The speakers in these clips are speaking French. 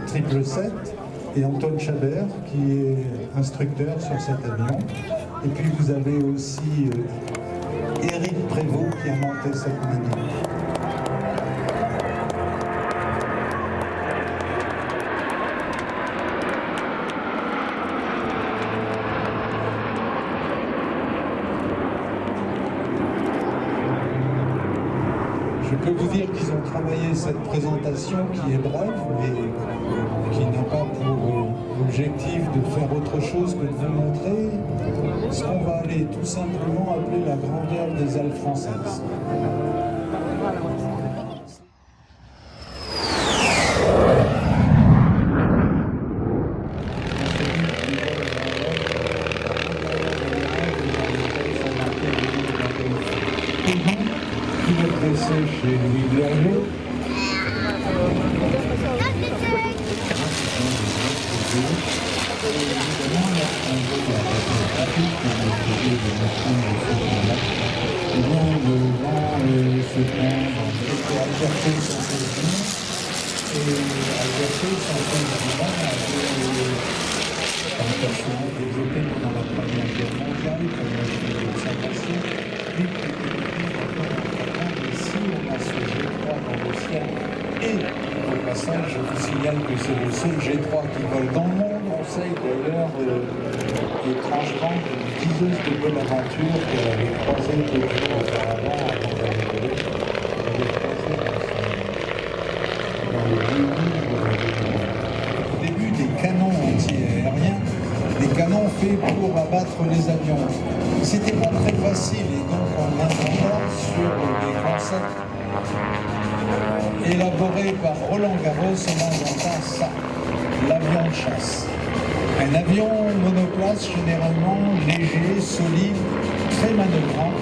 777 et Antoine Chabert qui est instructeur sur cet avion. Et puis vous avez aussi Éric Prévost qui a monté cette manip. Je peux vous dire qu'ils ont travaillé cette présentation qui est brève, mais qui n'a pas pour objectif de faire autre chose que de vous montrer ce qu'on va aller tout simplement appeler la grandeur des ailes françaises. Chez Louis Blériot. Développé pendant la Première Guerre mondiale, comme la Chine de l'observation, on a ce G3 dans le ciel et au passage je vous signale que c'est le seul G3 qui vole dans le monde. On sait d'ailleurs étrangement une diseuse de Bonaventure qu'elle avait croisé deux jours auparavant avant d'aller voler. Elle avait croisé dans le début des canons anti-aériens, des canons faits pour abattre les avions. C'était pas très facile et donc on inventa sur des concepts élaborés par Roland Garros, on inventa ça, l'avion de chasse. Un avion monoplace généralement léger, solide, très manœuvrant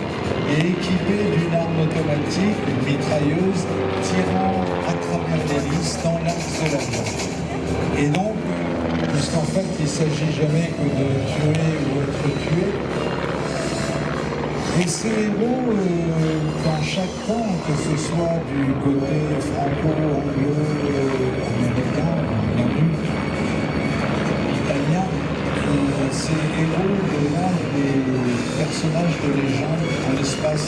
et équipé d'une arme automatique, une mitrailleuse, tirant à travers l'hélice dans l'axe de l'avion. Et donc, puisqu'en fait il ne s'agit jamais que de tuer ou être tué, et ces héros, dans chaque camp, que ce soit du côté franco-anglo-américain, italien, ces héros deviennent des personnages de légende en l'espace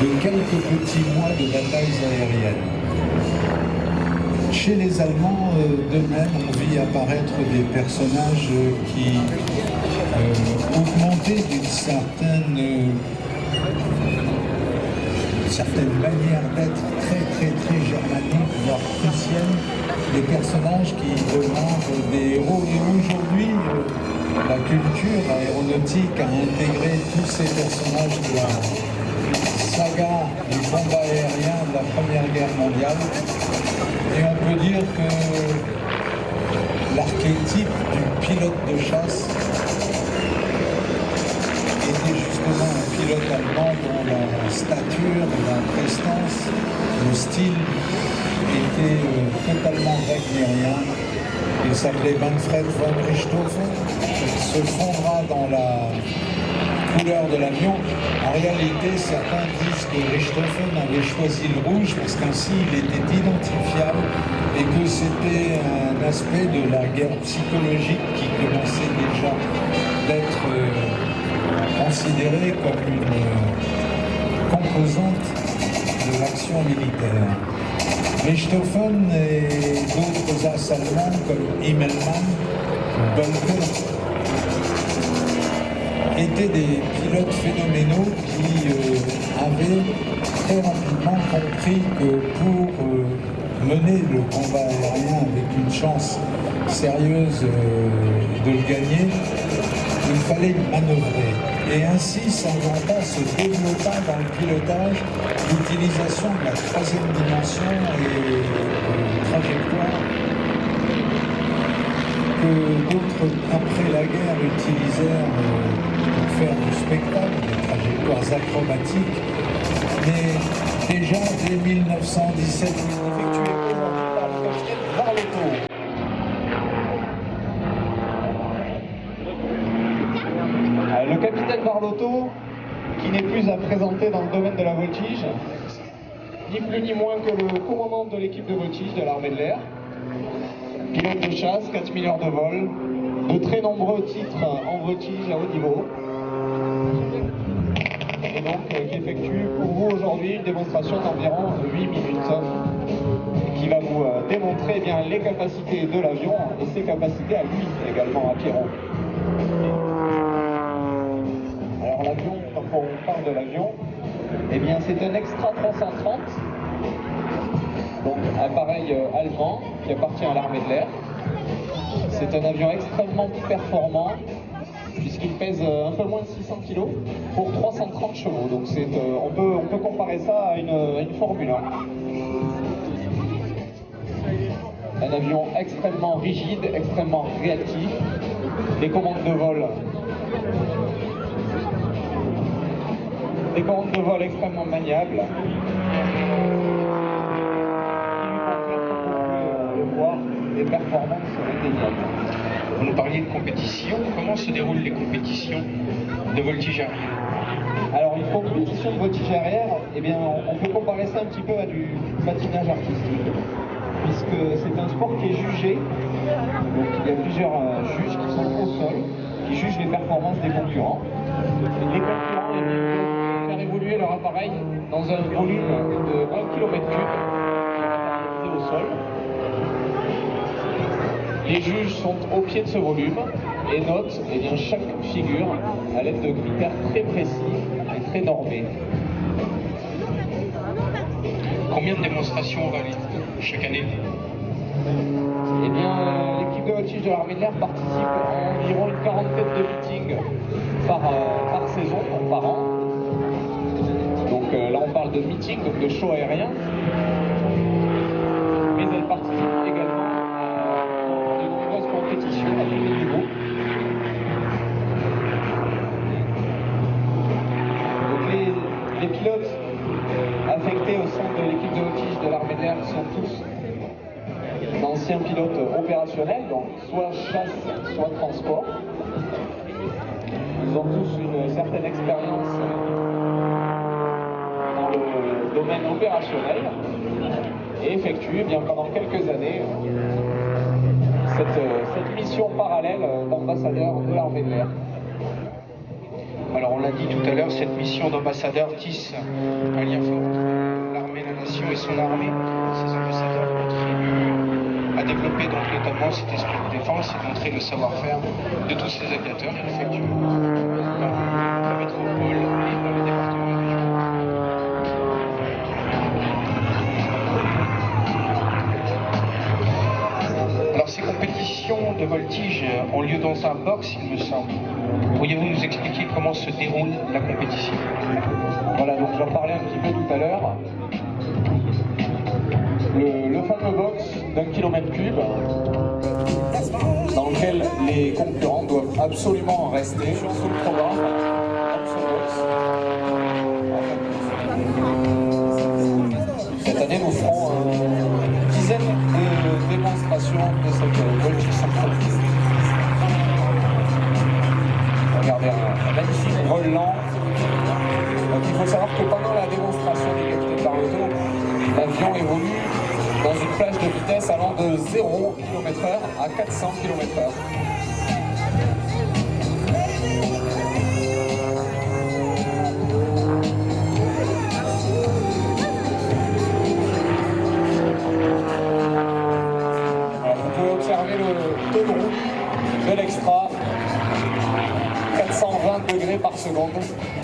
de quelques petits mois de batailles aériennes. Chez les Allemands, d'eux-mêmes, on vit apparaître des personnages qui augmentaient d'une certaine manière d'être très germanique, voire prussienne, des personnages qui demandent des héros. Et aujourd'hui, la culture aéronautique a intégré tous ces personnages de la saga du combat aérien de la Première Guerre mondiale. Et on peut dire que l'archétype du pilote de chasse était justement un pilote allemand dont la stature, la prestance, le style était totalement wagnérien. Il s'appelait Manfred von Richthofen. Il se fondra dans la couleur de l'avion. En réalité, certains disent que Richthofen avait choisi le rouge parce qu'ainsi il était identifiable et que c'était un aspect de la guerre psychologique qui commençait déjà d'être considérée comme une composante de l'action militaire. Richthofen et d'autres as allemands comme Immelmann, Bölke, étaient des pilotes phénoménaux qui avaient très rapidement compris que pour mener le combat aérien avec une chance sérieuse de le gagner, il fallait manœuvrer. Et ainsi s'inventa, se développa dans le pilotage l'utilisation de la troisième dimension et trajectoire que d'autres, après la guerre, utilisèrent pour faire du spectacle, des trajectoires acrobatiques. Mais déjà, dès 1917, effectué aujourd'hui par le capitaine Varlotto. Le capitaine Varlotto, qui n'est plus à présenter dans le domaine de la voltige, ni plus ni moins que le commandant de l'équipe de voltige de l'armée de l'air, pilote de chasse, 4000 heures de vol, de très nombreux titres en voltige à haut niveau. Et donc qui effectue pour vous aujourd'hui une démonstration d'environ 8 minutes qui va vous démontrer eh bien, les capacités de l'avion et ses capacités à lui également, à Pierrot. Alors l'avion, quand on parle de l'avion, eh bien c'est un Extra 330, donc appareil allemand qui appartient à l'armée de l'air. C'est un avion extrêmement performant puisqu'il pèse un peu moins de 600 kg pour 330 chevaux. Donc on peut comparer ça à une Formule 1. Un avion extrêmement rigide, extrêmement réactif. Des commandes de vol extrêmement maniables. Des performances indéniables. Vous nous parliez de compétition. Comment se déroulent les compétitions de voltige arrière? Alors une compétition de voltige arrière, eh bien, on peut comparer ça un petit peu à du patinage artistique, puisque c'est un sport qui est jugé. Donc il y a plusieurs juges qui sont au sol, qui jugent les performances des concurrents. Les concurrents peuvent faire évoluer leur appareil dans un volume de 1 km3 au sol. Les juges sont au pied de ce volume et notent eh bien, chaque figure à l'aide de critères très précis et très normés. Combien de démonstrations auront chaque année? Eh bien, l'équipe de voltige de l'armée de l'air participe à environ une quarantaine de meetings par saison, donc par an. Donc là, on parle de meetings, donc de shows aériens. Mais elle participe également compétition à tous les niveaux. Donc les pilotes affectés au sein de l'équipe de voltige de l'armée de l'air sont tous d'anciens pilotes opérationnels, donc soit chasse, soit transport. Ils ont tous une certaine expérience dans le domaine opérationnel et effectuent eh bien, pendant quelques années cette mission parallèle d'ambassadeur de l'armée de l'air. Alors on l'a dit tout à l'heure, cette mission d'ambassadeur tisse un lien fort entre l'armée, la nation et son armée. Ces ambassadeurs contribuent à développer donc notamment cet esprit de défense et montrer le savoir-faire de tous ces aviateurs qui effectuent dans la métropole et dans le département de région. Alors ces compétitions de voltige ont lieu dans un box, il me semble. Pourriez-vous nous expliquer comment se déroule la compétition? Voilà, donc j'en parlais un petit peu tout à l'heure. Le fameux box d'1 km3 dans lequel les concurrents doivent absolument rester sous le programme dans ce box. Cette année, nous ferons une dizaine de démonstrations de cette voltige synchronisée. Regardez un magnifique vol lent. Donc il faut savoir que pendant la démonstration des capitaines d'Arloto, l'avion évolue dans une plage de vitesse allant de 0 km/h à 400 km/h. Alors, vous pouvez observer le taux de roulis de l'Extra. 420 degrés par seconde.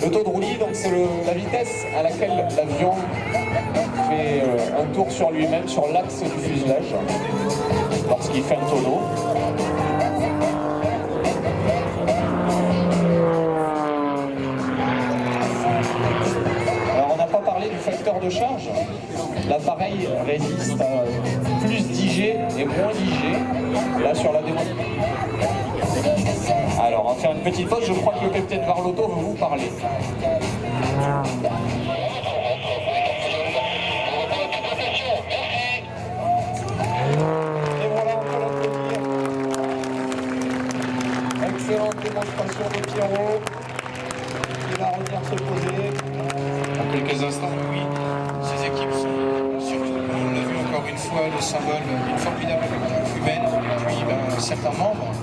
Le taux de roulis, donc c'est la vitesse à laquelle l'avion fait un tour sur lui-même, sur l'axe du fuselage, lorsqu'il fait un tonneau. Alors on n'a pas parlé du facteur de charge. L'appareil résiste à plus d'IG et moins d'IG, là sur la démonstration. Alors, on va faire une petite pause. Je crois que le capitaine Varlotto veut vous parler. Et voilà, on peut l'applaudir. Excellente démonstration de Pierrot. Il va revenir se poser. Dans quelques instants, oui, ces équipes sont surtout, comme on l'a vu encore une fois, le symbole d'une formidable collective humaine. certains membres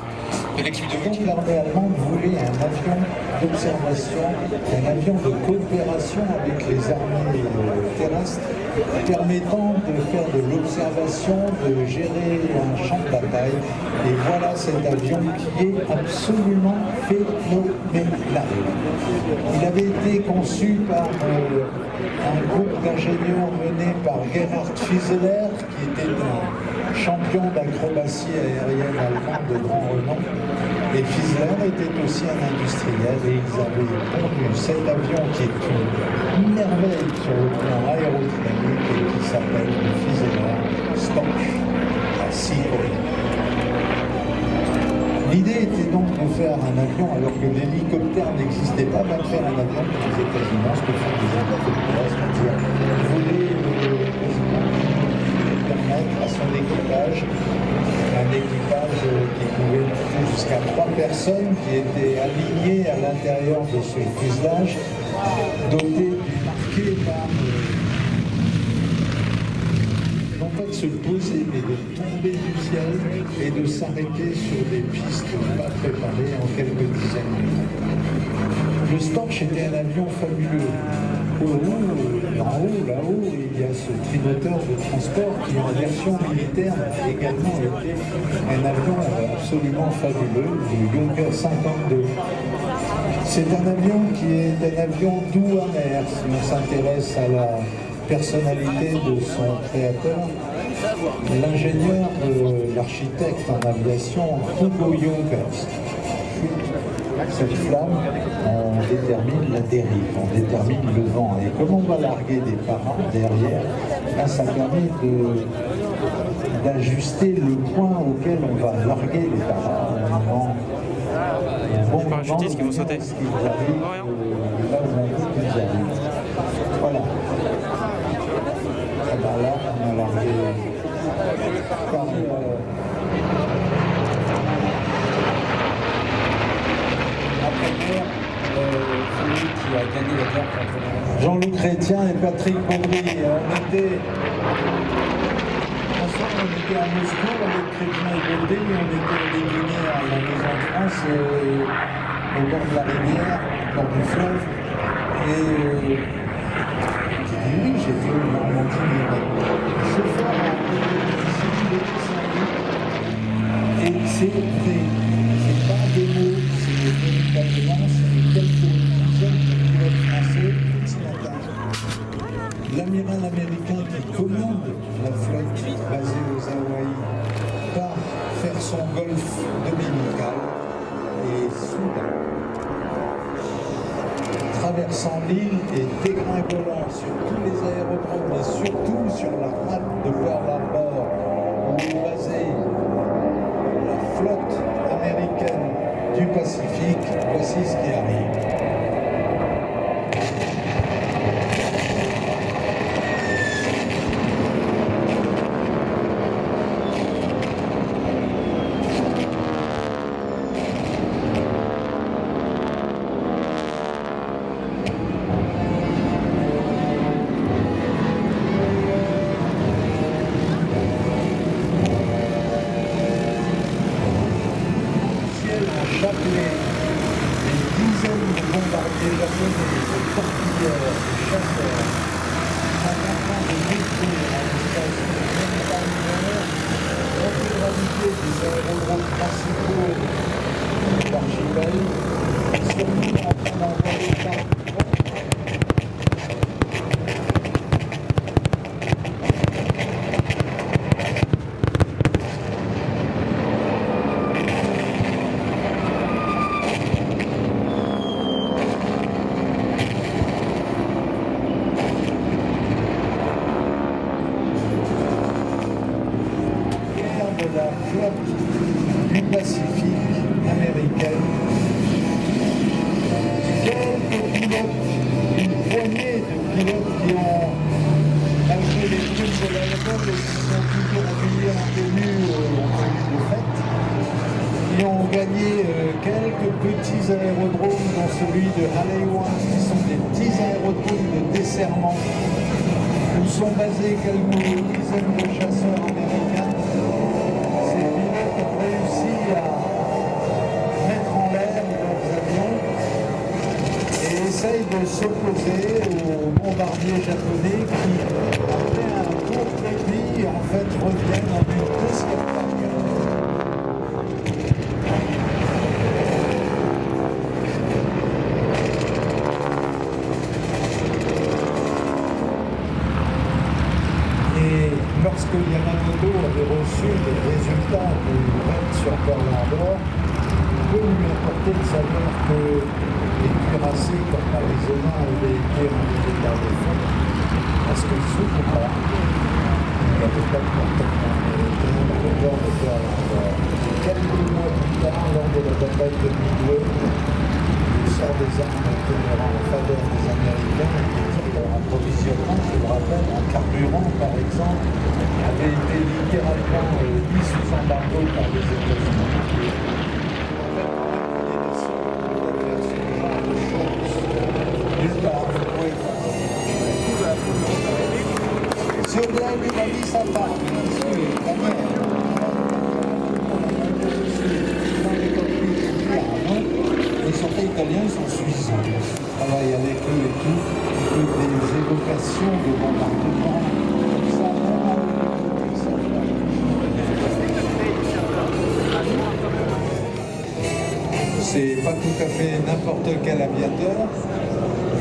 de l'équipe de Donc Wiki. l'armée allemande voulait un avion d'observation, un avion de coopération avec les armées terrestres, permettant de faire de l'observation, de gérer un champ de bataille. Et voilà cet avion qui est absolument phénoménal. Il avait été conçu par un groupe d'ingénieurs mené par Gerhard Fieseler, qui était un champion d'acrobatie aérienne allemande de grand renom. Et Fieseler était aussi un industriel et ils avaient pondu cet avion qui est une merveille sur le plan aérodynamique et qui s'appelle le Fieseler Storch à Seacoast. L'idée était donc de faire un avion alors que l'hélicoptère n'existait pas, de faire un avion qui faisait quasiment ce que font les hélicoptères, c'est-à-dire voler permettre à son équipage, un équipage qui pouvait monter jusqu'à 3 personnes qui étaient alignées à l'intérieur de ce fuselage, doté du marqué par non pas de se poser, mais de tomber du ciel et de s'arrêter sur des pistes pas préparées en quelques dizaines de minutes. Le Storch était un avion fabuleux. En haut, là-haut, il y a ce trimoteur de transport qui, en version militaire, a également été un avion absolument fabuleux, le Junker 52. C'est un avion qui est un avion doux amer, si on s'intéresse à la personnalité de son créateur. L'ingénieur, l'architecte en aviation, Hugo Junkers. Cette flamme, on détermine la dérive, on détermine le vent. Et comme on va larguer des parents derrière, là, ça permet d'ajuster le point auquel on va larguer les parents. Les parachutistes qui vont sauter. Là où on veut qu'ils arrivent. Voilà. Et ben là, on a largué. Celui qui a gagné la guerre contre Jean-Luc Chrétien et Patrick Baudry. Ensemble, on était à Moscou avec Chrétien et Baudry, on était déguinés à la Maison de France, au bord de la rivière, au bord du fleuve. Et j'ai dit oui, j'ai fait une Normandie, le chauffeur a appelé et c'est vrai. C'est pas des mots, c'est véritablement quelques dizaines de pilotes français ce matin. L'amiral américain qui commande la flotte basée aux Hawaï part faire son golfe dominical et soudain, traversant l'île et dégringolant sur tous les aérodromes et surtout sur la rade de Pearl Harbor où est basée la flotte américaine du Pacifique, voici ce qui arrive. Chapelet, des dizaines de bombardiers japonais, de torpilleurs, de chasseurs, en train de détruire à l'espace de 24 heures l'intégralité des aérodromes principaux de l'archipel, et surtout en train d'envoyer par la flotte du Pacifique américaine. Quelques pilotes, une poignée de pilotes qui ont acheté les trucs de l'aéroport et qui sont toujours habillés en tenue de fête, qui ont gagné quelques petits aérodromes, dont celui de Haleiwa, qui sont des petits aérodromes de desserrement, où sont basés quelques dizaines de chasseurs américains. Ces pilotes ont réussi s'opposer aux bombardiers japonais qui, après un court répit, en fait, reviennent en une deuxième vague. Et lorsque Yamamoto avait reçu les résultats du raid sur Pearl Harbor, peu lui importait de savoir que les cuirassés comme Arizona avaient été renvoyés par le fond, parce que ce combat, il n'y avait pas de porte-à-faux américain dans le port de Pearl Harbor. Quelques mois plus tard, lors de la bataille de Midway, le sort des armes était en faveur des Américains et leur approvisionnement, je le rappelle, en carburant par exemple, avait été littéralement mis sous embargo par les États-Unis. Sur Blaine, il a dit sa part, bien sûr, ta mère. Dans les cockpits, les soldats italiens sont suisants. On travaille avec eux et tout. Des évocations de bombardement. C'est pas tout à fait n'importe quel aviateur.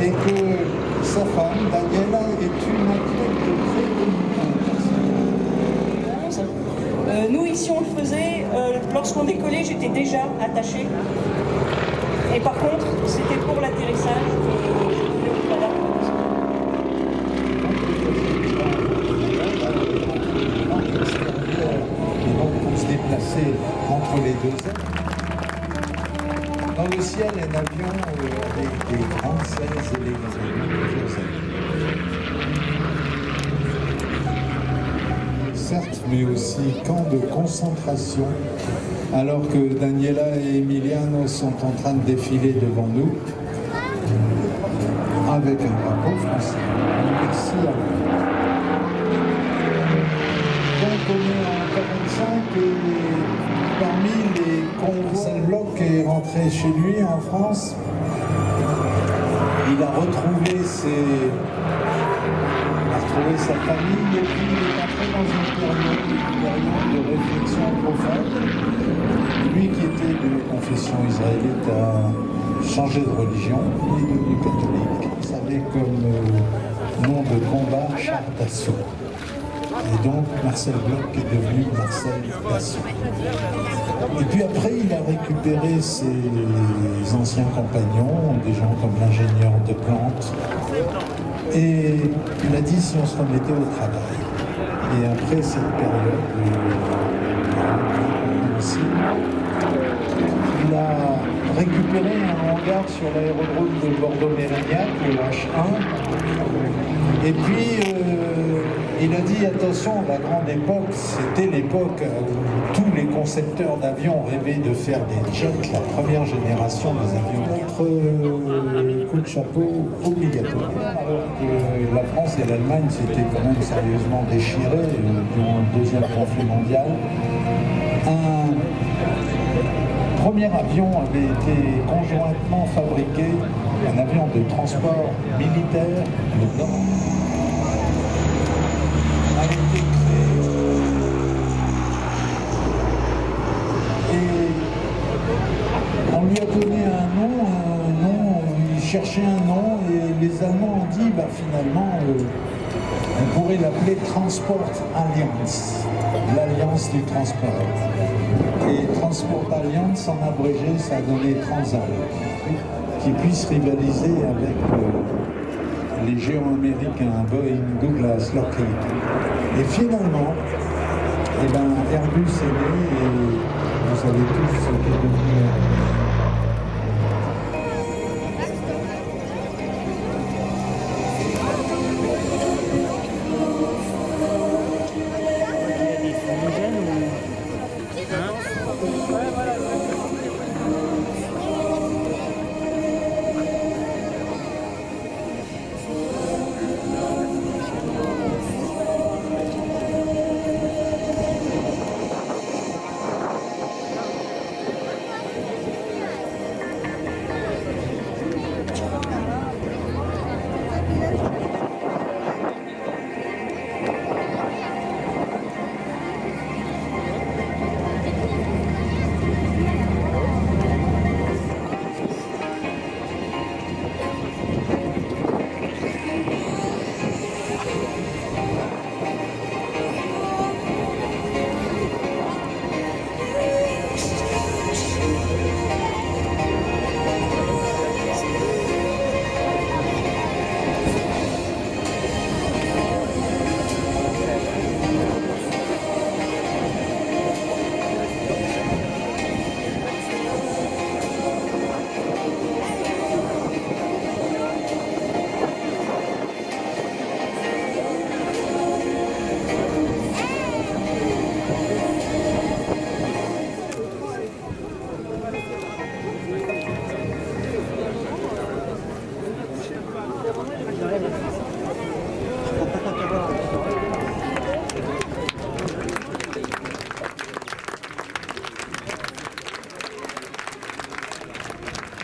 Et que sa femme, Daniela, est une athlète de très haut niveau. Nous, ici, on le faisait. Lorsqu'on décollait, j'étais déjà attachée. Et par contre, c'était pour l'atterrissage que je voulais au radar. Et donc, pour se déplacer entre les deux ailes. Dans le ciel, un avion avec des grandes ailes et des ailes. Certes, mais aussi camp de concentration, alors que Daniela et Emiliano sont en train de défiler devant nous, avec un drapeau français. Merci à vous. Donc on est en 45 et parmi les convois, Marcel Bloch est rentré chez lui en France. Il a retrouvé sa famille et puis il est entré dans une période de réflexion profonde. Lui qui était de confession israélite a changé de religion, il est devenu catholique. Il savait comme nom de combat char d'assaut. Et donc Marcel Bloch est devenu Marcel Dassault. Et puis après, il a récupéré ses anciens compagnons, des gens comme l'ingénieur de Plante, et il a dit si on se remettait au travail. Et après cette période, il a récupéré un hangar sur l'aérodrome de Bordeaux-Mérignac, le H1, et puis il a dit attention, la grande époque, c'était l'époque où tous les concepteurs d'avions rêvaient de faire des jets, la première génération des avions. Notre coup de chapeau obligatoire. Alors que la France et l'Allemagne s'étaient quand même sérieusement déchirés durant le deuxième conflit mondial. Un premier avion avait été conjointement fabriqué, un avion de transport militaire, le Nord, a été créé. Et on lui a donné un nom, il cherchait un nom, et les Allemands ont dit, finalement, on pourrait l'appeler Transport Alliance, l'alliance du transport. Et Transport Alliance, en abrégé, ça a donné Transal, qui puisse rivaliser avec les géants américains, Boeing, Douglas, Lockheed. Et finalement, Airbus est né, et vous savez tous ce qui est devenu Airbus.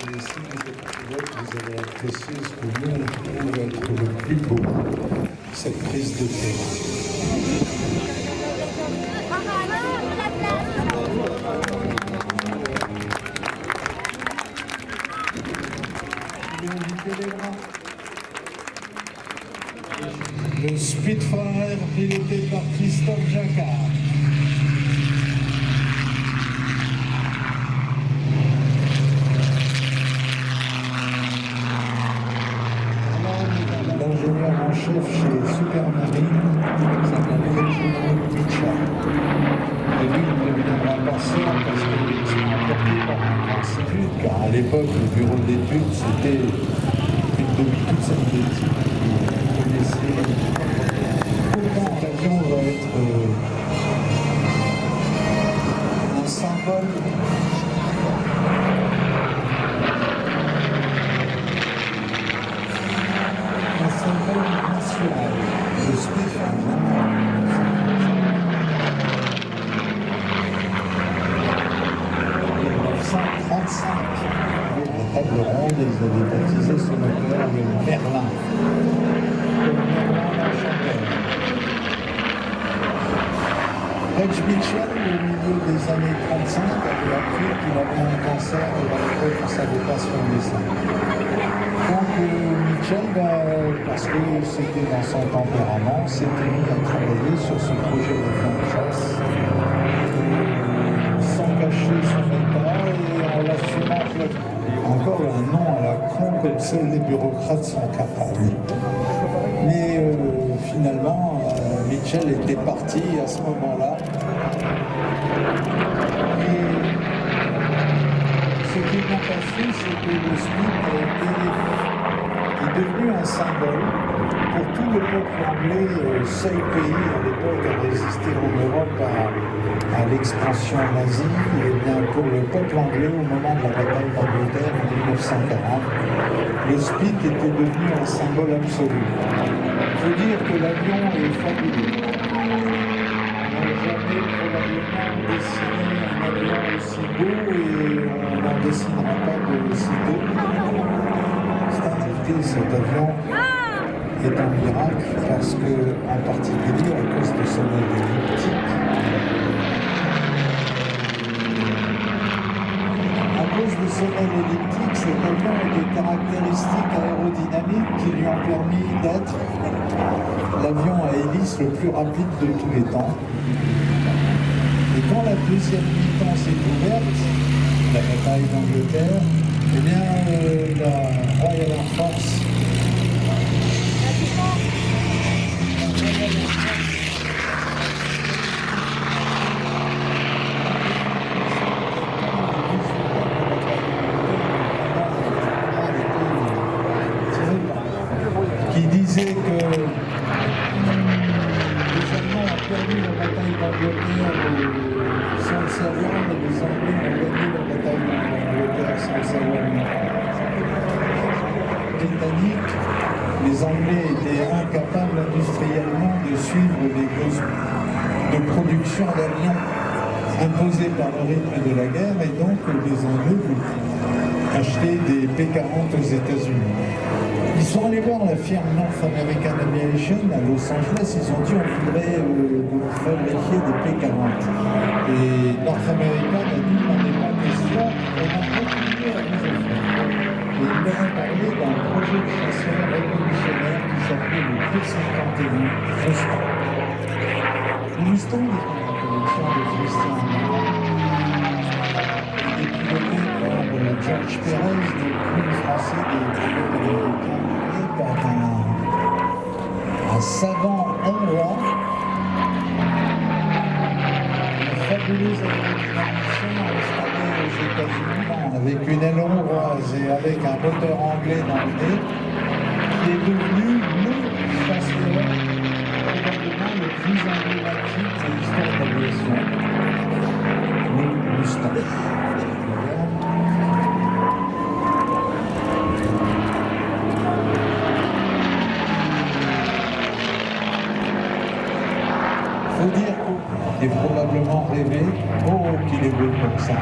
Et si vous êtes pilote, vous allez apprécier ce que nous, on trouve être le plus beau, cette prise de terrain. Le Spitfire piloté par Christophe Jacquard. L'ingénieur en chef chez Supermarine s'appelle Reginald Mitchell. Et lui, il ne deviendra pas seul parce qu'il est emporté par un institut, car à l'époque, le bureau d'études, c'était une de toute cette équipe qui connaissait. Pourtant, l'avion va être un symbole. Un symbole national. Le Spitfire. La table ronde, ils avaient baptisé ce moteur le Merlin. Le Merlin l'Enchanteur. Reg Mitchell, au milieu des années 35, avait appris qu'il avait un cancer et à l'époque, on ne savait pas ce qu'on dessin. Donc Mitchell, parce que c'était dans son tempérament, s'était mis à travailler sur ce projet d'avion de chasse, sans cacher son état et en l'assumant pleinement. Encore un nom à la con comme seul les bureaucrates sont capables. Mais finalement, Mitchell était parti à ce moment-là. Et ce qui est bien passé, c'est que le Spit est devenu un symbole pour tout le peuple anglais, seul pays à l'époque à résister en Europe à l'expansion nazie, et bien pour le peuple anglais au moment de la bataille d'Angleterre en 1940, le Spit était devenu un symbole absolu. Il faut dire que l'avion est fabuleux. On n'a jamais probablement dessiné un avion aussi beau et on n'en dessinera pas de aussi beau. C'est en réalité cet avion est un miracle parce que, en particulier à cause de son aile elliptique, de son aile elliptique, cet avion a des caractéristiques aérodynamiques qui lui ont permis d'être l'avion à hélice le plus rapide de tous les temps. Et quand la deuxième mi-temps s'est ouverte, la bataille d'Angleterre, eh bien la Royal Air Force qui disait que les Allemands ont perdu la bataille d'Angleterre sans le savoir, mais les Anglais ont gagné la bataille d'Angleterre sans le savoir. Britannique, les Anglais étaient incapables industriellement de suivre les besoins de production d'avions imposés par le rythme de la guerre, et donc les Anglais voulaient acheter des P-40 aux États-Unis. Ils sont allés voir la firme North American Aviation à Los Angeles, ils ont dit on voudrait fabriquer des P-40. Et North American a dit on n'est pas question, on a continué à vous offrir. Et ils leur ont parlé d'un projet de chasseur révolutionnaire qui s'appelait le P-51 Mustang. Le Mustang est une collection de Christian et piloté par George Perez, le club français des pilotes américains, et par un savant hongrois, une fabuleuse aérodynamicien installée aux États-Unis avec une aile hongroise et avec un moteur anglais dans le nez, qui est devenu le chasseur probablement le plus emblématique de l'histoire de l'aviation, le Mustang. Faut dire qu'il est probablement rêvé, oh qu'il est beau comme ça.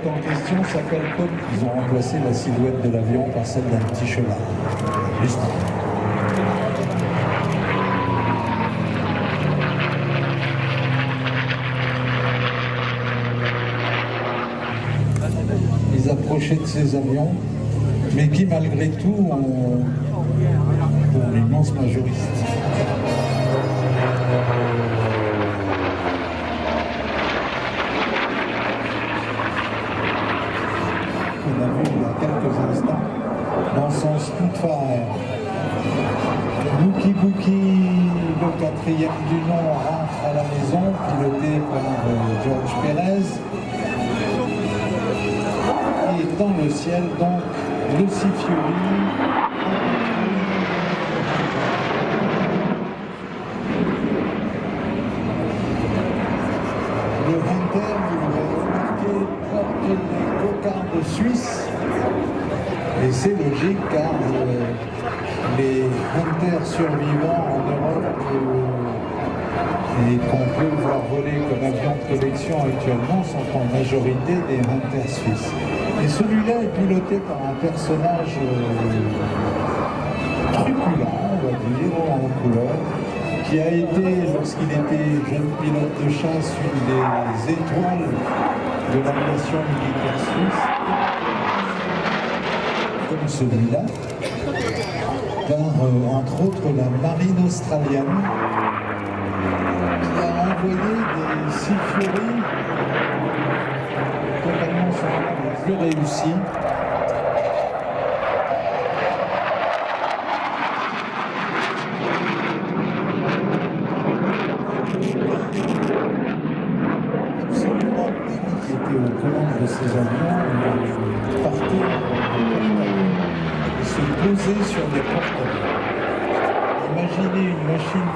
pilote en question s'appelle Paul. Ils ont remplacé la silhouette de l'avion par celle d'un petit cheval. Juste. Ils approchaient de ces avions, mais qui malgré tout ont pour l'immense majorité. On a vu il y a quelques instants, dans son Spitfire. Bookie Bookie, le quatrième du nom, rentre à la maison, piloté par George Pérez. Et dans le ciel, donc, Lucy Fury. Le Hunter, vous l'avez remarqué, porte les cocardes suisses. Et c'est logique car les Hunters survivants en Europe et qu'on peut voir voler comme avion de collection actuellement sont en majorité des Hunters suisses. Et celui-là est piloté par un personnage truculent, on va dire, en couleur, qui a été, lorsqu'il était jeune pilote de chasse, une des étoiles de l'aviation militaire suisse, comme celui-là, par entre autres la marine australienne, qui a envoyé des Sea Fury totalement semblables et plus réussis. Absolument unique qui était aux commandes de ces avions, partait et se posait sur des porte-avions. Imaginez une machine.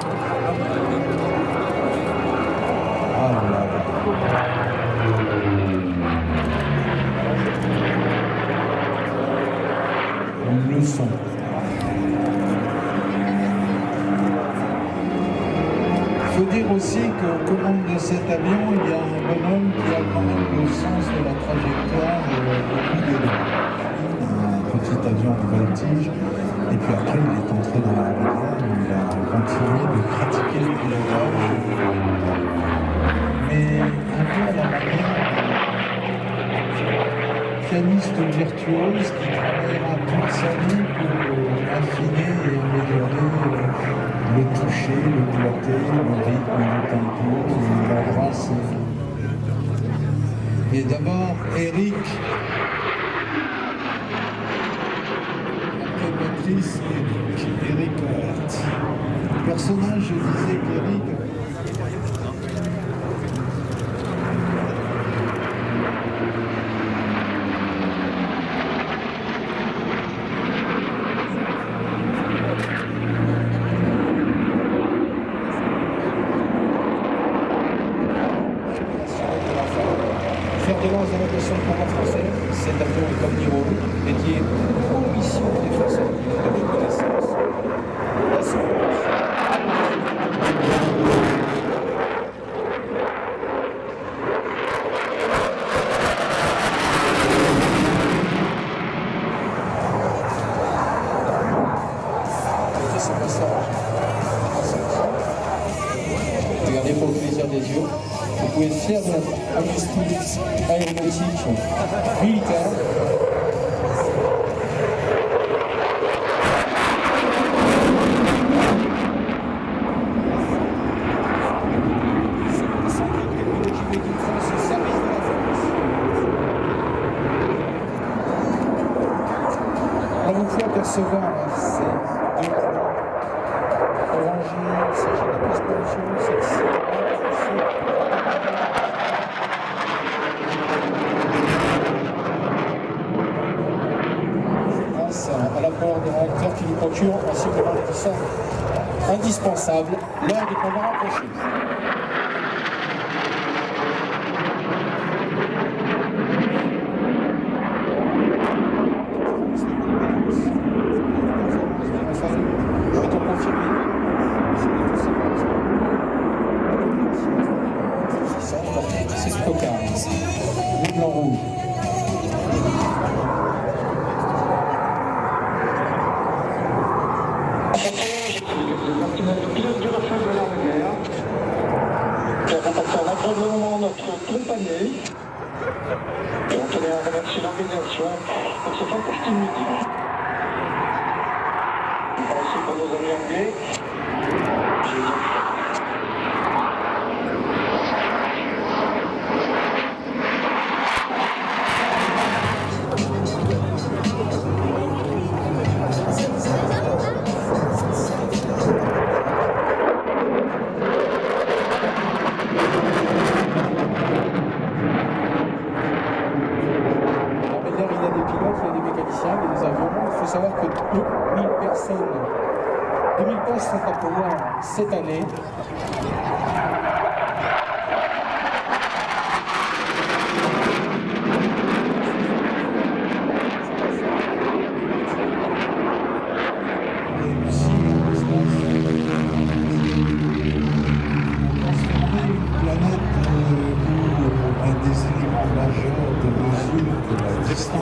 Ah là là. Une leçon. Il faut dire aussi qu'aux commandes de cet avion, il y a un bonhomme qui a quand même le sens de la trajectoire au bout des doigts. Un petit avion de voltige. Et puis après, il est entré dans la rivière, il a continué de pratiquer le pilotage. Mais un peu à la manière d'un pianiste virtuose qui travaillera toute sa vie pour affiner et améliorer le toucher, le doigté, le rythme, le tempo, la grâce. Et d'abord, Eric. Eric Hertz. Le personnage, je disais qu'Eric faire de lance dans l'aviation de combat français, cet avion est comme Niro, dédié aux missions des forces de reconnaissance, d'assurance. C'est pas ça. Regardez pour le plaisir des yeux. Vous pouvez être fier de l'industrie aéronautique militaire. Là, vous pouvez apercevoir ces deux couleurs orangées, il s'agit de la piste pollution, celle-ci. À l'apport des réacteurs qui nous procurent un cycle d'apprentissage indispensable lors des combats rapprochés. Peut-on confirmer? C'est ce coquin. Le blanc rouge. vraiment notre compagnie. Et on tenait à remercier l'organisation pour ce fantastique meeting. Merci pour nos amis anglais. Il faut savoir que 2000 postes sont à pourvoir cette année.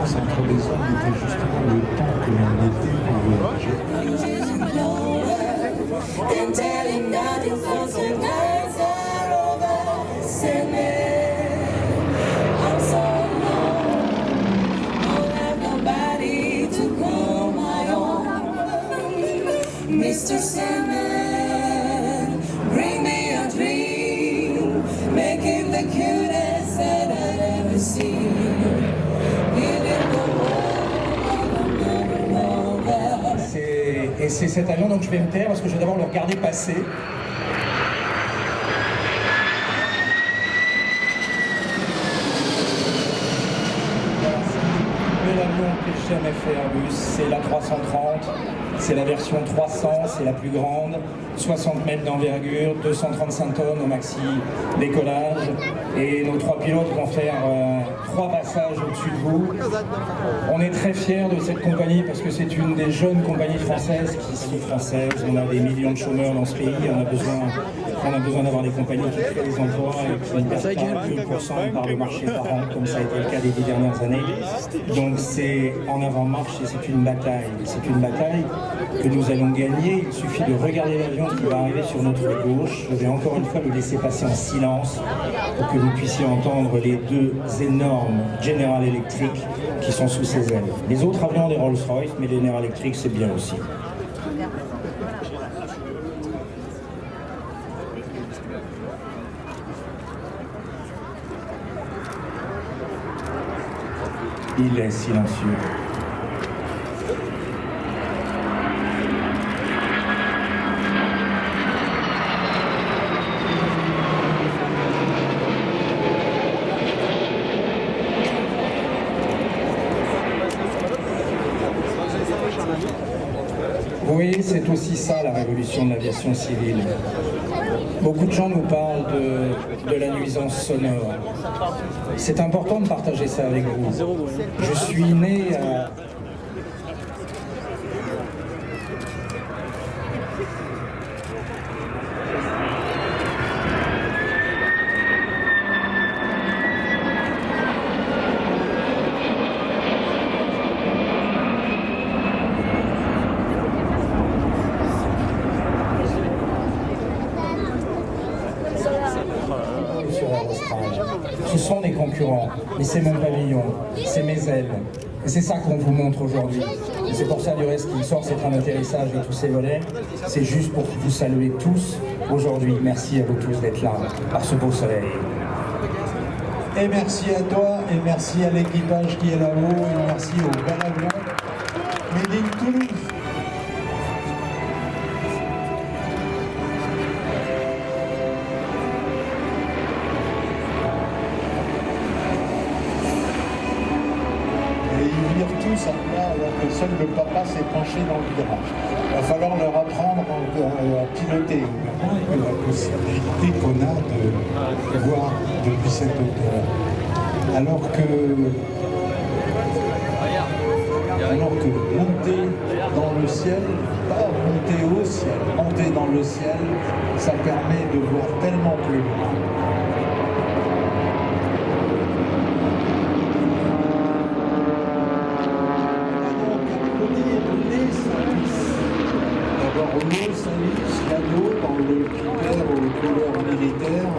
Entre les hommes était justement le temps que l'on était pour voyager. Mr. Sandman, bring me a dream, make him the cutest that I've ever seen. Et c'est cet avion, donc je vais me taire parce que je vais d'abord le regarder passer. C'est l'avion que j'ai jamais fait Airbus, c'est la 330, c'est la version 300, c'est la plus grande, 60 mètres d'envergure, 235 tonnes au maxi décollage, et nos 3 pilotes vont faire 3 passages au-dessus de vous. On est très fiers de cette compagnie parce que c'est une des jeunes compagnies françaises qui sont françaises. On a des millions de chômeurs dans ce pays, on a besoin d'avoir des compagnies qui créent des emplois et qui ne perdent pas 1% par le marché par an, comme ça a été le cas des 10 dernières années. Donc c'est en avant-marche et c'est une bataille. C'est une bataille que nous allons gagner. Il suffit de regarder l'avion qui va arriver sur notre gauche. Je vais encore une fois le laisser passer en silence pour que vous puissiez entendre les 2 énormes General Electric qui sont sous ses ailes. Les autres avions des Rolls-Royce, mais les General Electric c'est bien aussi. Il est silencieux. Vous voyez, c'est aussi ça la révolution de l'aviation civile. Beaucoup de gens nous parlent de la nuisance sonore. C'est important de partager ça avec vous. Je suis né à... Ce sont des concurrents, mais c'est mon pavillon, c'est mes ailes. Et c'est ça qu'on vous montre aujourd'hui. Et c'est pour ça du reste qu'il sort ces trains d'atterrissage et tous ces volets. C'est juste pour vous saluer tous aujourd'hui. Merci à vous tous d'être là, par ce beau soleil. Et merci à toi, et merci à l'équipage qui est là-haut, et merci au bel avion Made in Toulouse. Tous à plat alors que seul le papa s'est penché dans le virage. Il va falloir leur apprendre à piloter la possibilité qu'on a de voir depuis cette hauteur. Alors que monter dans le ciel, pas monter au ciel, monter dans le ciel, ça permet de voir tellement plus loin. Salis, cadeau dans le critère aux couleurs militaires,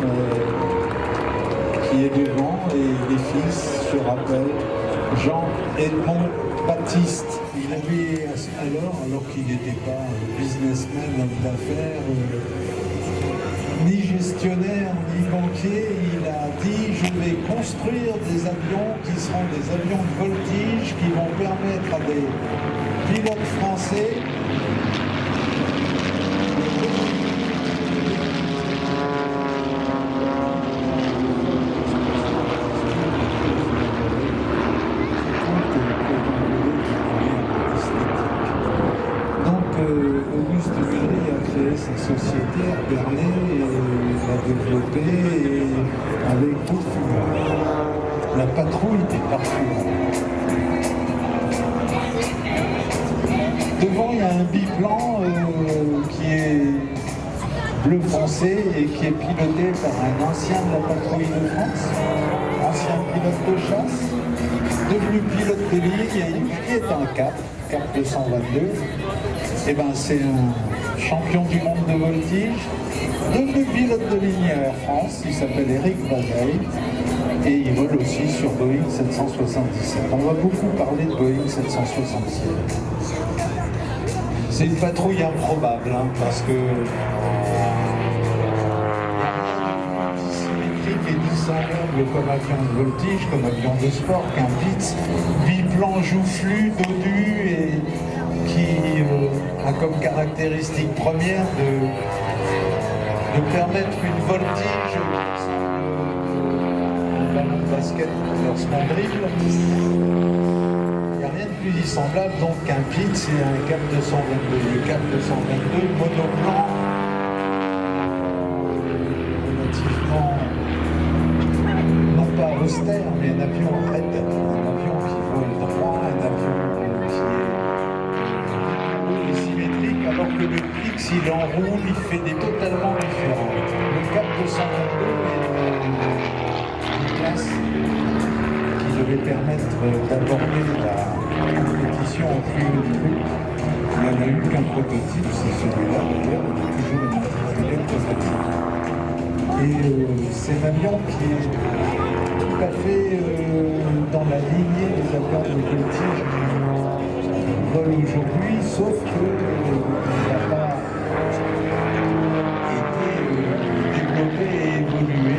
devant et les fils, je rappelle, Jean-Edmond Baptiste. Il avait alors qu'il n'était pas businessman, homme d'affaires, ni gestionnaire, ni banquier, il a dit « Je vais construire des avions qui seront des avions de voltige qui vont permettre à des pilotes français Auguste Mullery a créé sa société à Bernay et l'a développée avec beaucoup de fumeur. La patrouille était partout. Devant, il y a un biplan qui est bleu foncé et qui est piloté par un ancien de la patrouille de France, ancien pilote de chasse, devenu pilote de ligne, qui est un Cap 222. Eh ben, c'est un champion du monde de voltige, devenu pilote de ligne à Air France, il s'appelle Eric Bajaj, et il vole aussi sur Boeing 777. On va beaucoup parler de Boeing 767. C'est une patrouille improbable, hein, parce que symétrique et dissemblable comme avion de voltige, comme avion de sport, qu'un biplan joufflu, dodu et qui a comme caractéristique première de permettre une voltige le ballon de basket lorsqu'on dribble. Il n'y a rien de plus dissemblable donc qu'un PIT, c'est un Cap 222. Le Cap 222 monoplan relativement non pas austère mais un avion raide, un avion qui vole droit, un avion alors que le PIC, s'il enroule, il fait des totalement différentes. Le Cap 222 est une classe qui devait permettre d'aborder la compétition au plus haut niveau. Il n'y en a eu qu'un prototype, c'est celui-là, d'ailleurs, il est toujours intitulé prototype. Et c'est un avion qui est tout à fait dans la lignée des avions de voltige aujourd'hui, sauf qu'il n'a pas été développé et évolué.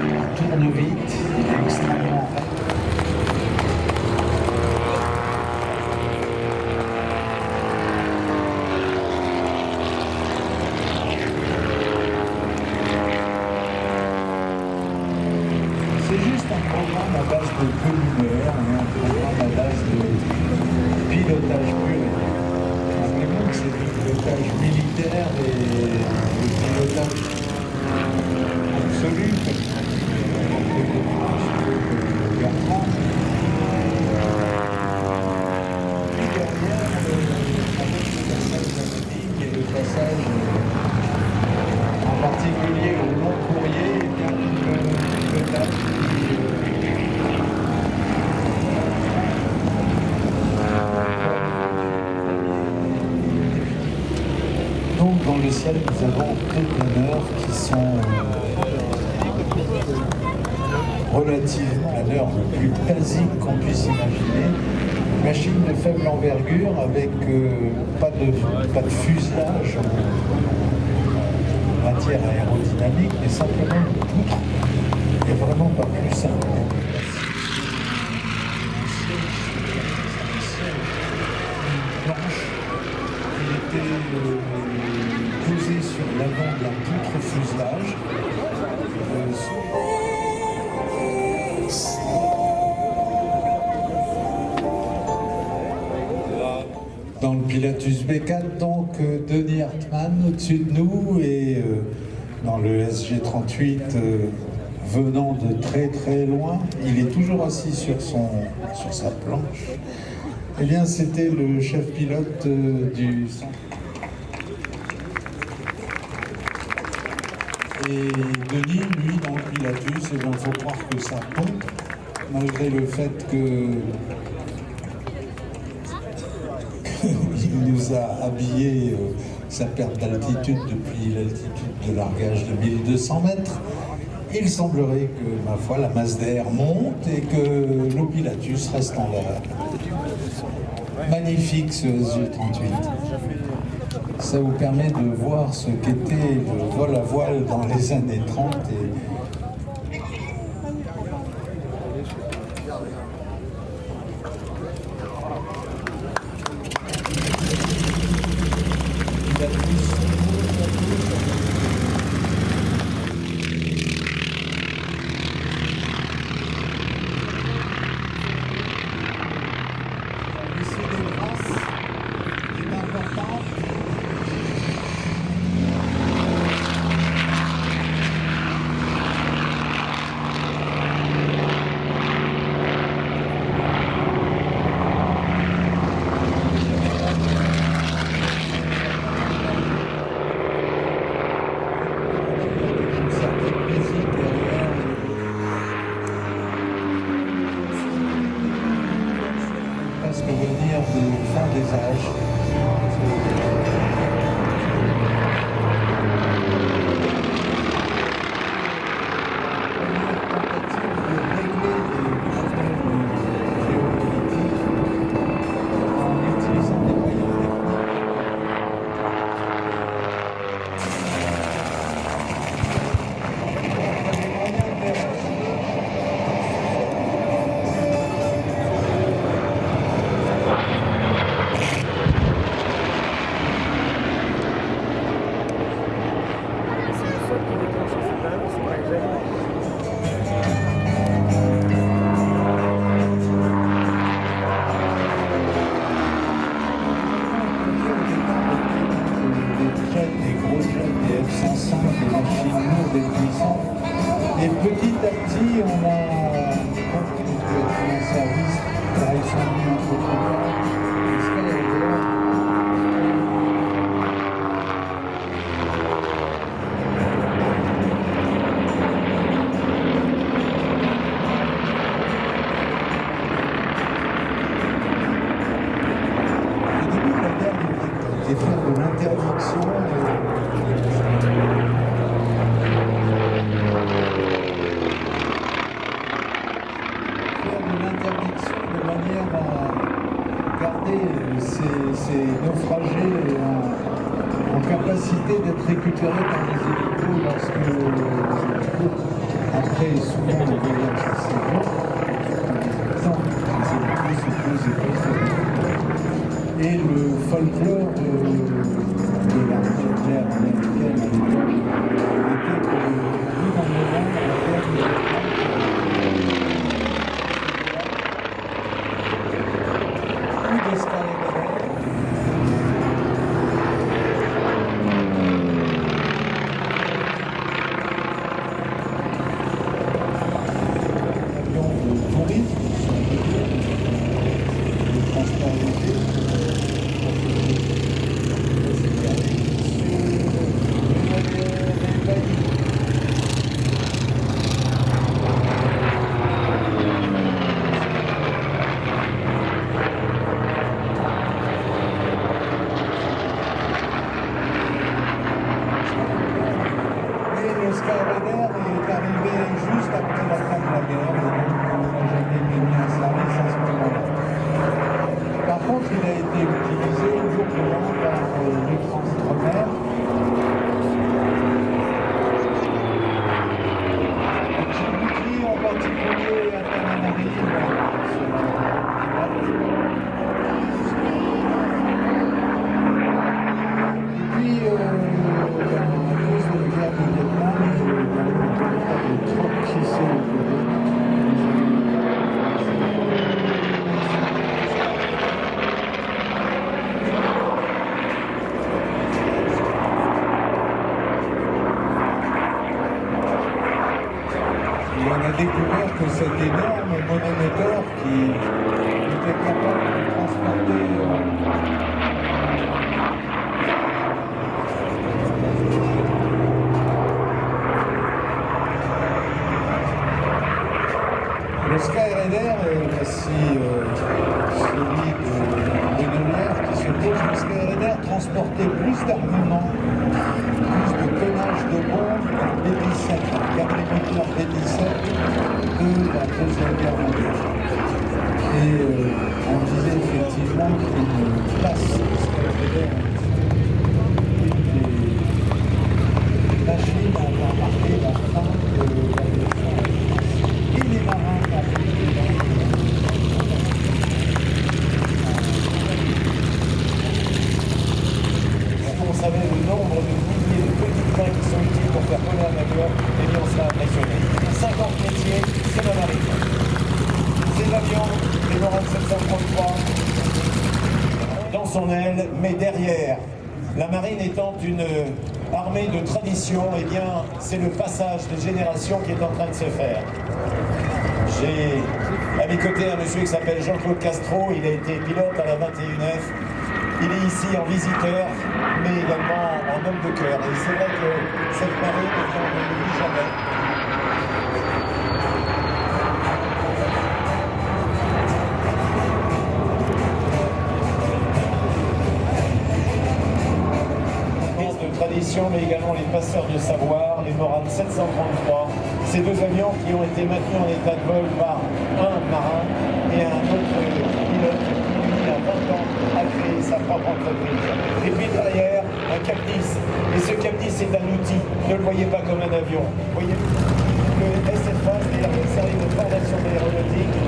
Il tourne vite, il est extrêmement rapide. C'est juste un programme à base de polymère, un programme à base de pilotage pur. Rappelez-vous que c'est le pilotage militaire et le pilotage absolu, comme Bertrand. Et derrière, avec le passage anonyme et le passage en particulier au long courrier, et bien le pilotage donc dans le ciel, nous avons deux planeurs qui sont relativement planeurs le plus basique qu'on puisse imaginer. Machine de faible envergure avec pas de fuselage en matière aérodynamique, mais simplement une poutre. Il n'y a vraiment pas plus simple. Il était posé sur l'avant de la poutre fuselage. Dans le Pilatus B4, donc Denis Hartmann au-dessus de nous et dans le SG-38 venant de très très loin, il est toujours assis sur sa planche. Eh bien, c'était le chef pilote du centre. Et Denis, lui, dans le Pilatus, il faut croire que ça pompe, malgré le fait que il nous a habillé sa perte d'altitude depuis l'altitude de largage de 1200 mètres. il semblerait que, ma foi, la masse d'air monte et que l'Opilatus reste en l'air. Magnifique ce SU-38. Ça vous permet de voir ce qu'était le vol à voile dans les années 30. Venir de fin des âges. Et petit à petit, on a compris que les services, ils sont mis entre au début de la guerre, il était faire de l'interdiction. De manière à garder ces naufragés en capacité d'être récupérés par les hélicos lorsque les hélicos, après souvent le voyage assez long, et le folklore de l'armée de l'air américaine à l'époque était que vu dans le monde, la guerre Skyraider est arrivé juste après la fin de la guerre, et donc on n'a jamais été mis en service à ce moment-là. Par contre, il a été utilisé lourdement par les Transtromer. Djibouti en particulier, Antananarive, et puis, à cause de la guerre du Vietnam, des troupes qui sont et on a découvert que cet énorme monomoteur qui était capable de transporter le Skyraider, voici celui de Denelière qui se pose. Le Skyraider transportait plus d'armement, plus de tonnage de bombes qu'un BT-7, un 4 moteurs métier, c'est la marine. Ces avions, les Morane 733, dans son aile, mais derrière. La marine étant une armée de tradition, eh bien, c'est le passage de génération qui est en train de se faire. J'ai à mes côtés un monsieur qui s'appelle Jean-Claude Castro, il a été pilote à la 21F. Il est ici en visiteur, mais également en homme de cœur. Et c'est vrai que cette marine, on ne l'oublie jamais. Tradition, mais également les passeurs de savoir, les Morane 733, ces deux avions qui ont été maintenus en état de vol par un marin et un autre pilote qui, lui, a 20 ans, a créé sa propre entreprise. Et puis derrière, un Cap 10. Et ce Cap 10, c'est un outil. Ne le voyez pas comme un avion. Vous voyez, le SFA, c'est-à-dire le service de formation de l'aéronautique,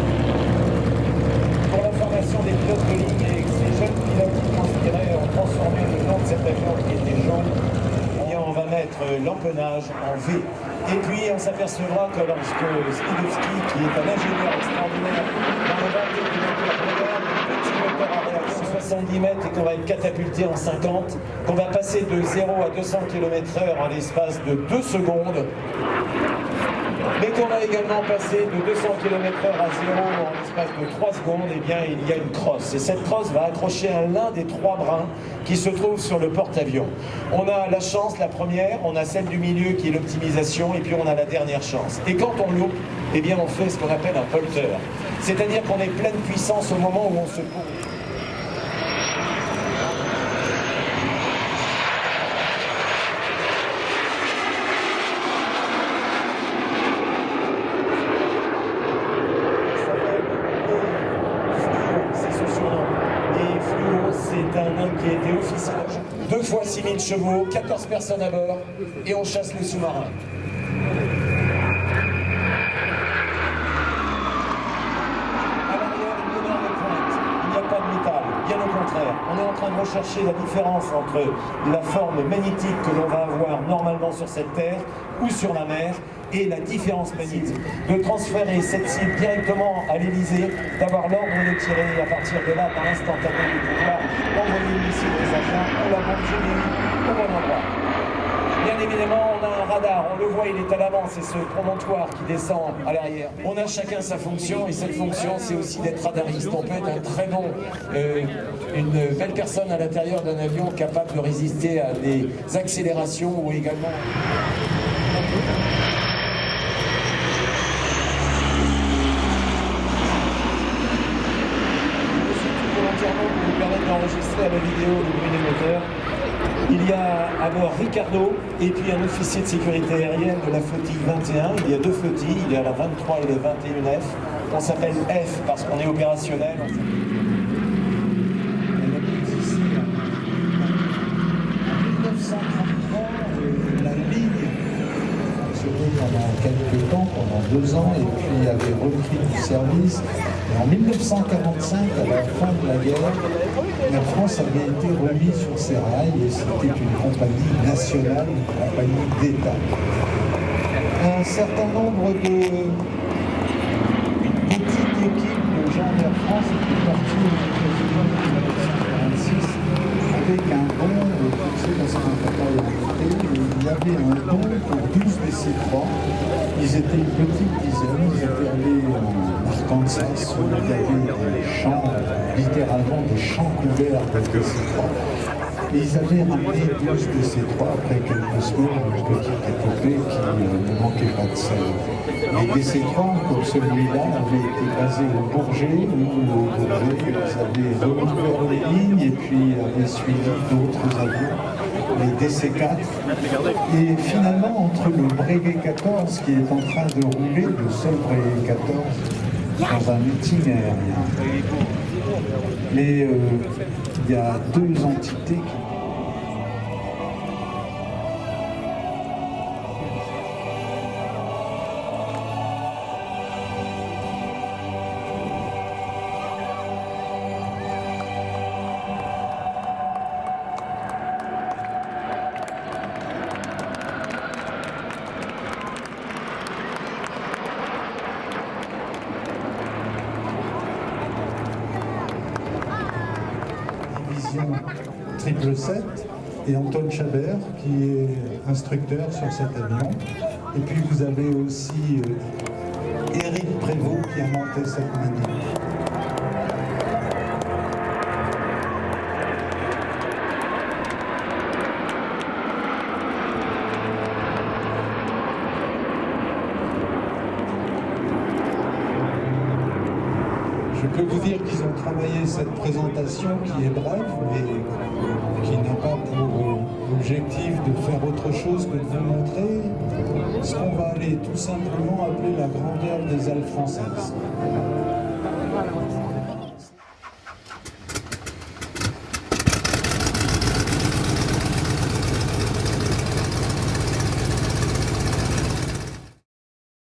pour la formation des pilotes de ligne, et ces jeunes pilotes qui transpiraient ont transformé le nom de cet avion qui était jaune. Et on va mettre l'empennage en V. Et puis on s'apercevra que lorsque Skidowski, qui est un ingénieur extraordinaire, dans le 22 km/h, à réaction 70 mètres et qu'on va être catapulté en 50, qu'on va passer de 0 à 200 km/h en l'espace de 2 secondes, mais qu'on va également passer de 200 km/h à 0 en l'espace de 3 secondes, eh bien il y a une crosse. Et cette crosse va accrocher l'un des 3 brins qui se trouve sur le porte-avions. On a la chance, la première, on a celle du milieu qui est l'optimisation, et puis on a la dernière chance. Et quand on loupe, eh bien on fait ce qu'on appelle un polter. C'est-à-dire qu'on est pleine puissance au moment où on se pose. C'est un homme qui a été officier. 2 fois 6000 chevaux, 14 personnes à bord, et on chasse le sous-marin. À l'arrière, une énorme pointe. Il n'y a pas de métal, bien au contraire. On est en train de rechercher la différence entre la forme magnétique que l'on va avoir normalement sur cette terre ou sur la mer, et la différence magnétique, de transférer cette cible directement à l'Elysée, d'avoir l'ordre de tirer, et à partir de là, dans l'instantané, de pouvoir envoyer une missile des agents pour la bombe génie au bon endroit. Bien évidemment, on a un radar, on le voit, il est à l'avant, c'est ce promontoire qui descend à l'arrière. On a chacun sa fonction, et cette fonction, c'est aussi d'être radariste. On peut être un très bon, une belle personne à l'intérieur d'un avion capable de résister à des accélérations ou également... d'enregistrer à la vidéo le bruit des moteurs. Il y a à bord Ricardo et puis un officier de sécurité aérienne de la flottille 21. Il y a 2 flottilles, il y a la 23 et la 21F. On s'appelle F parce qu'on est opérationnel. La ligne fonctionnait pendant quelques temps, pendant 2 ans, et puis avait repris du service. Et en 1945, à la fin de la guerre, la France avait été remise sur ses rails et c'était une compagnie nationale, une compagnie d'État. Un certain nombre de petites équipes de gens d'Air France étaient partis aux États-Unis en 1946 avec un don fixé dans ce qu'on appelle et il y avait un don pour 12 DC-3. Ils étaient une petite dizaine, ils étaient allés en Arkansas où il y avait des champs, littéralement des champs couverts de DC-3. Et ils avaient ramené 12 DC-3 après quelques semaines, une petite épopée qui ne manquait pas de sel. Les DC-3, comme celui-là, avaient été basés au Bourget, où au Bourget, ils avaient rouvert les lignes et puis avaient suivi d'autres avions, les DC-4. Et finalement, entre le Breguet 14 qui est en train de rouler, le seul Breguet 14, dans un meeting aérien. Mais il y a 2 entités qui... 777 et Antoine Chabert qui est instructeur sur cet avion. Et puis vous avez aussi Éric Prévost qui a monté cette manip. Je peux vous dire qu'ils ont travaillé cette présentation qui est brève, mais qui n'a pas pour objectif de faire autre chose que de vous montrer ce qu'on va aller tout simplement appeler la grandeur des ailes françaises.